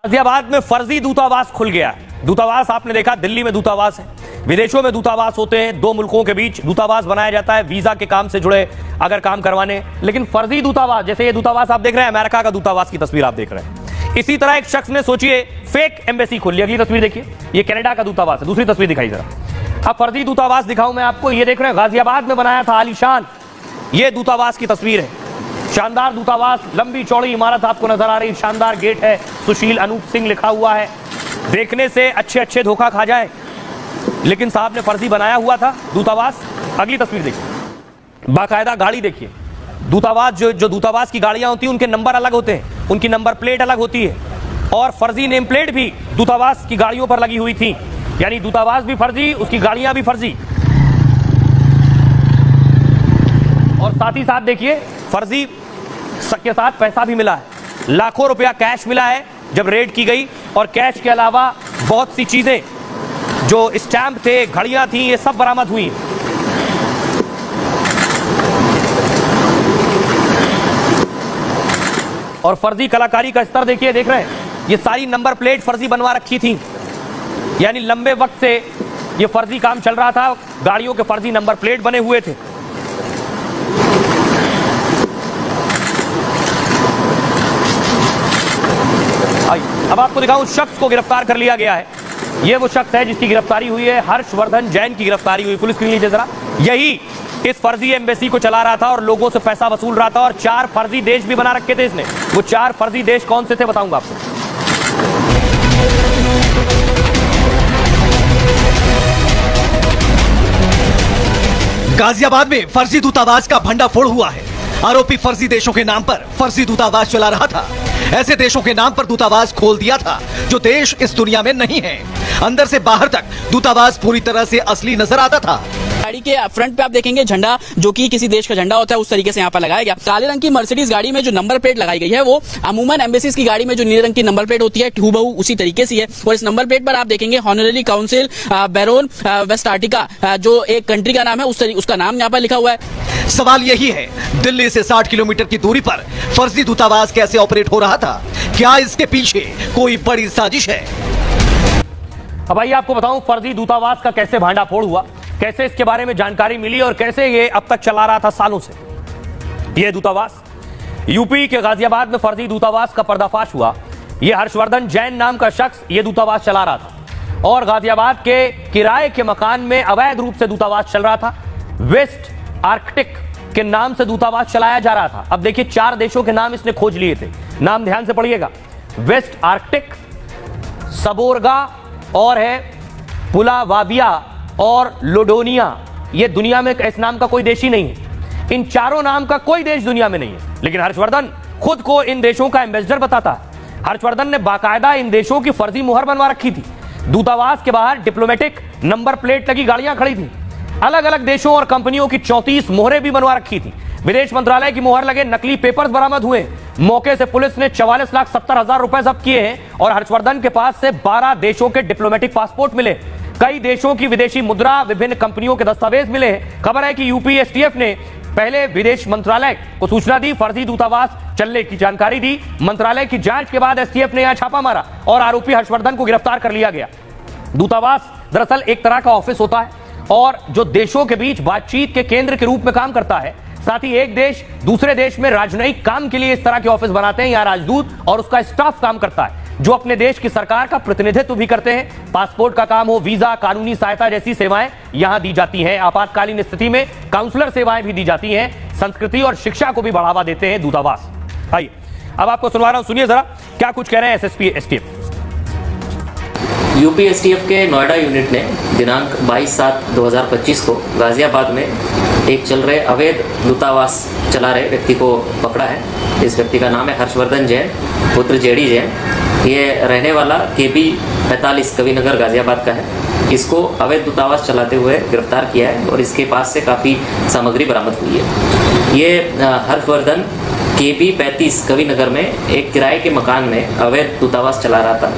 गाजियाबाद में फर्जी दूतावास खुल गया। दूतावास आपने देखा, दिल्ली में दूतावास है, विदेशों में दूतावास होते हैं, दो मुल्कों के बीच दूतावास बनाया जाता है वीजा के काम से जुड़े अगर काम करवाने। लेकिन फर्जी दूतावास, जैसे ये दूतावास आप देख रहे हैं, अमेरिका का दूतावास की तस्वीर आप देख रहे हैं। इसी तरह एक शख्स ने सोचिए फेक एम्बेसी खोल ली। अगली तस्वीर देखिए, ये कनाडा का दूतावास है। दूसरी तस्वीर दिखाई जरा। अब फर्जी दूतावास दिखाऊं मैं आपको। ये देख रहे हैं, गाजियाबाद में बनाया था आलीशान, ये दूतावास की तस्वीर है। शानदार दूतावास, लंबी चौड़ी इमारत आपको नजर आ रही, शानदार गेट है, सुशील अनूप सिंह लिखा हुआ है। देखने से अच्छे अच्छे धोखा खा जाए, लेकिन साहब ने फर्जी बनाया हुआ था दूतावास। अगली तस्वीर देखिए, बाकायदा गाड़ी देखिए। दूतावास जो दूतावास की गाड़ियां होती हैं, उनके नंबर अलग होते हैं, उनकी नंबर प्लेट अलग होती है, और फर्जी नेम प्लेट भी दूतावास की गाड़ियों पर लगी हुई थी। यानी दूतावास भी फर्जी, उसकी गाड़ियां भी फर्जी। और साथ ही साथ देखिए, फर्जी के साथ पैसा भी मिला है, लाखों रुपया कैश मिला है जब रेड की गई। और कैश के अलावा बहुत सी चीजें, जो स्टैंप थे, घड़ियां थी, ये सब बरामद हुई। और फर्जी कलाकारी का स्तर देखिए, देख रहे हैं, ये सारी नंबर प्लेट फर्जी बनवा रखी थी। यानी लंबे वक्त से ये फर्जी काम चल रहा था, गाड़ियों के फर्जी नंबर प्लेट बने हुए थे। अब आपको दिखाऊं, उस शख्स को गिरफ्तार कर लिया गया है। ये वो शख्स है जिसकी गिरफ्तारी हुई है, हर्षवर्धन जैन की गिरफ्तारी हुई। पुलिस स्क्रीन लीजिए जरा। यही इस फर्जी एम्बेसी को चला रहा था और लोगों से पैसा वसूल रहा था, और 4 फर्जी देश भी बना रखे थे इसने। वो 4 फर्जी देश कौन से थे बताऊंगा आपको। गाजियाबाद में फर्जी दूतावास का भंडाफोड़ हुआ है। आरोपी फर्जी देशों के नाम पर फर्जी दूतावास चला रहा था। ऐसे देशों के नाम पर दूतावास खोल दिया था जो देश इस दुनिया में नहीं है। अंदर से बाहर तक दूतावास पूरी तरह से असली नजर आता था। गाड़ी के फ्रंट पे आप देखेंगे झंडा, जो कि किसी देश का झंडा होता है, उस तरीके से यहाँ पर लगाया गया। काले रंग की मर्सिडीज गाड़ी में जो नंबर प्लेट लगाई गई है, वो अमूमन एम्बेसीज की गाड़ी में जो नीले रंग की नंबर प्लेट होती है, हूबहू उसी तरीके से है। और इस नंबर प्लेट पर आप देखेंगे honorary council baron westarctica, जो एक कंट्री का नाम है, उसका नाम यहाँ पर लिखा हुआ है। सवाल यही है, दिल्ली से 60 किलोमीटर की दूरी पर फर्जी दूतावास कैसे ऑपरेट हो रहा था? क्या इसके पीछे कोई बड़ी साजिश है? अब आइए आपको बताऊं, फर्जी दूतावास का कैसे भांडाफोड़ हुआ, कैसे इसके बारे में जानकारी मिली, और कैसे ये अब तक चला रहा था सालों से ये दूतावास। यूपी के गाजियाबाद में फर्जी दूतावास का पर्दाफाश हुआ। ये हर्षवर्धन जैन नाम का शख्स ये दूतावास चला रहा था, और गाजियाबाद के किराए के मकान में अवैध रूप से दूतावास चल रहा था। वेस्ट आर्कटिक के नाम से दूतावास चलाया जा रहा था। अब देखिए, 4 देशों के नाम इसने खोज लिए थे। नाम ध्यान से पढ़िएगा, वेस्ट आर्कटिक, सबोर्गा, और है पुलावाविया और लोडोनिया। ये दुनिया में इस नाम का कोई देश ही नहीं है। इन चारों नाम का कोई देश दुनिया में नहीं है, लेकिन हर्षवर्धन खुद को इन देशों का एम्बेसडर बताता है। हर्षवर्धन ने बाकायदा इन देशों की फर्जी मुहर बनवा रखी थी। दूतावास के बाहर डिप्लोमेटिक नंबर प्लेट लगी गाड़ियां खड़ी थी। अलग अलग देशों और कंपनियों की 34 मोहरें भी बनवा रखी थी। विदेश मंत्रालय की मोहर लगे नकली पेपर्स बरामद हुए। मौके से पुलिस ने 44,70,000 रुपए जब्त किए हैं, और हर्षवर्धन के पास से 12 देशों के डिप्लोमेटिक पासपोर्ट मिले। कई देशों की विदेशी मुद्रा, विभिन्न कंपनियों के दस्तावेज मिले हैं। खबर है कि यूपी एसटीएफ ने पहले विदेश मंत्रालय को सूचना दी, फर्जी दूतावास चलने की जानकारी दी। मंत्रालय की जांच के बाद एसटीएफ ने यहां छापा मारा और आरोपी हर्षवर्धन को गिरफ्तार कर लिया गया। दूतावास दरअसल एक तरह का ऑफिस होता है, और जो देशों के बीच बातचीत के केंद्र के रूप में काम करता है। साथ ही एक देश दूसरे देश में राजनयिक काम के लिए इस तरह के ऑफिस बनाते हैं। यहाँ राजदूत और उसका स्टाफ काम करता है, जो अपने देश की सरकार का प्रतिनिधित्व भी करते हैं। पासपोर्ट का काम हो, वीजा, कानूनी सहायता जैसी सेवाएं यहां दी जाती हैं। आपातकालीन स्थिति में काउंसलर सेवाएं भी दी जाती हैं। संस्कृति और शिक्षा को भी बढ़ावा देते हैं दूतावास। आइए अब आपको सुनवा रहा हूं, सुनिए जरा क्या कुछ कह रहे हैं एसएसपी एसटीएफ। यूपी एसटीएफ के नोएडा यूनिट ने दिनांक 22/7/2025 को गाजियाबाद में एक चल रहे अवैध दूतावास चला रहे व्यक्ति को पकड़ा है। इस व्यक्ति का नाम है हर्षवर्धन जैन, पुत्र जेडी जैन। ये रहने वाला KB 45 कविनगर गाजियाबाद का है। इसको अवैध दूतावास चलाते हुए गिरफ्तार किया है, और इसके पास से काफ़ी सामग्री बरामद हुई है। ये हर्षवर्धन KB 35 कविनगर में एक किराए के मकान में अवैध दूतावास चला रहा था।